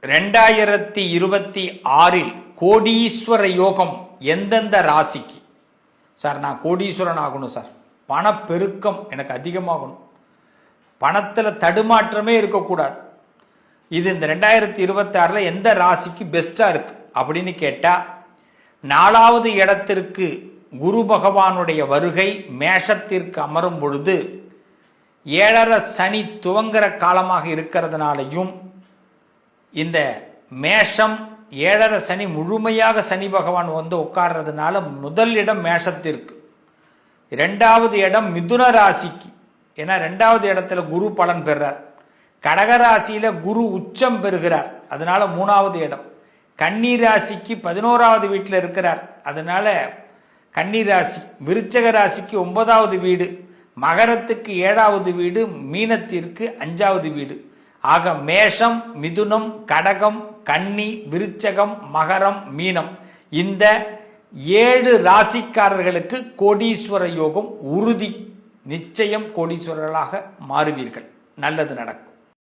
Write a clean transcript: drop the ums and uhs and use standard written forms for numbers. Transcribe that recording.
2026 கோடீஸ்வர யோகம் எந்தெந்த ராசிக்கு? சார் நான் கோடீஸ்வரன் ஆகணும் சார், பணப்பெருக்கம் எனக்கு அதிகமாகணும், பணத்தில் தடுமாற்றமே இருக்கக்கூடாது, இது இந்த 2026 எந்த ராசிக்கு பெஸ்ட்டாக இருக்கு அப்படின்னு கேட்டால், 4வது இடத்திற்கு குரு பகவானுடைய வருகை மேஷத்திற்கு அமரும் பொழுது 7.5 சனி துவங்குற காலமாக இருக்கிறதுனாலையும், இந்த மேஷம் 7.5 சனி முழுமையாக சனி பகவான் வந்து உட்கார்றதுனால முதல் இடம் மேஷத்திற்கு, 2வது இடம் மிதுன ராசிக்கு, ஏன்னா 2வது இடத்துல குரு பலன் பெறார், கடகராசியில குரு உச்சம் பெறுகிறார், அதனால 3வது இடம், கன்னி ராசிக்கு 11வது வீட்டில் இருக்கிறார், அதனால கன்னி ராசி, விருச்சக ராசிக்கு 9வது வீடு, மகரத்துக்கு 7வது வீடு, மீனத்திற்கு 5வது வீடு. ஆக மேஷம், மிதுனம், கடகம், கன்னி, விருச்சகம், மகரம், மீனம், இந்த 7 ராசிக்காரர்களுக்கு கோடீஸ்வர யோகம் உறுதி. நிச்சயம் கோடீஸ்வரர்களாக மாறுவீர்கள். நல்லது நடக்கும்.